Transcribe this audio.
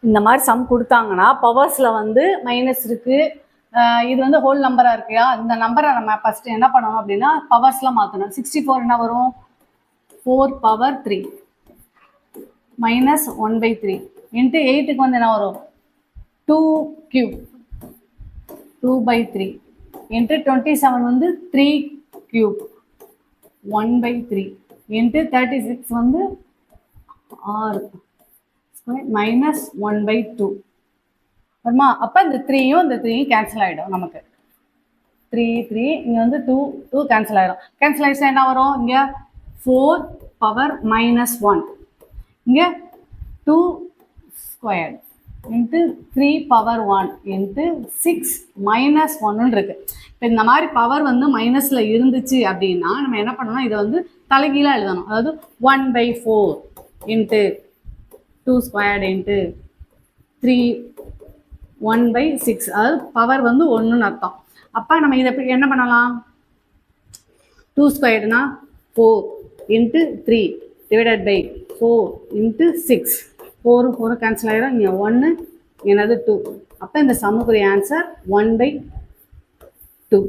இந்த மாதிரி சம் கொடுத்தாங்கன்னா பவர்ஸில் வந்து மைனஸ் இருக்குது, இது வந்து ஹோல் நம்பராக இருக்குயா. இந்த நம்பரை நம்ம ஃபஸ்ட்டு என்ன பண்ணணும் அப்படின்னா பவர்ஸ்லாம் மாற்றணும். 64 என்ன வரும்? 4 power 3 minus 1/3 இன்ட்டு 8க்கு வந்து என்ன வரும்? 2 cube 2/3 இன்ட்டு 27 வந்து 3 cube 1/3 இன்ட்டு 36 வந்து 6 மைனஸ் 1/2 வருமா? அப்போ இந்த 3யும் இந்த 3யும் கேன்சல் ஆகிடும். நமக்கு 3 இங்கே வந்து 2 கேன்சல் ஆகிடும். கேன்சல் ஆகிடுச்சா என்ன வரும்? இங்கே 4 power minus 1 இங்கே 2 squared into 3 power 1 into 6 minus 1 இருக்கு. இப்போ இந்த மாதிரி பவர் வந்து மைனஸில் இருந்துச்சு அப்படின்னா நம்ம என்ன பண்ணணும்? இதை வந்து தலைகீழாக எழுதணும். அதாவது 1/4 இன்ட்டு 2 squared இன்ட்டு 3 1/6, அதாவது பவர் வந்து 1ன்னு அர்த்தம். அப்போ நம்ம இதை என்ன பண்ணலாம்? 2 squaredனா 4 into 3 divided by 4 into 6. 4 cancel ஆகிடும். இங்கே 1 என்னது 2. அப்போ இந்த சம்முக்குரிய ஆன்சர் 1/2.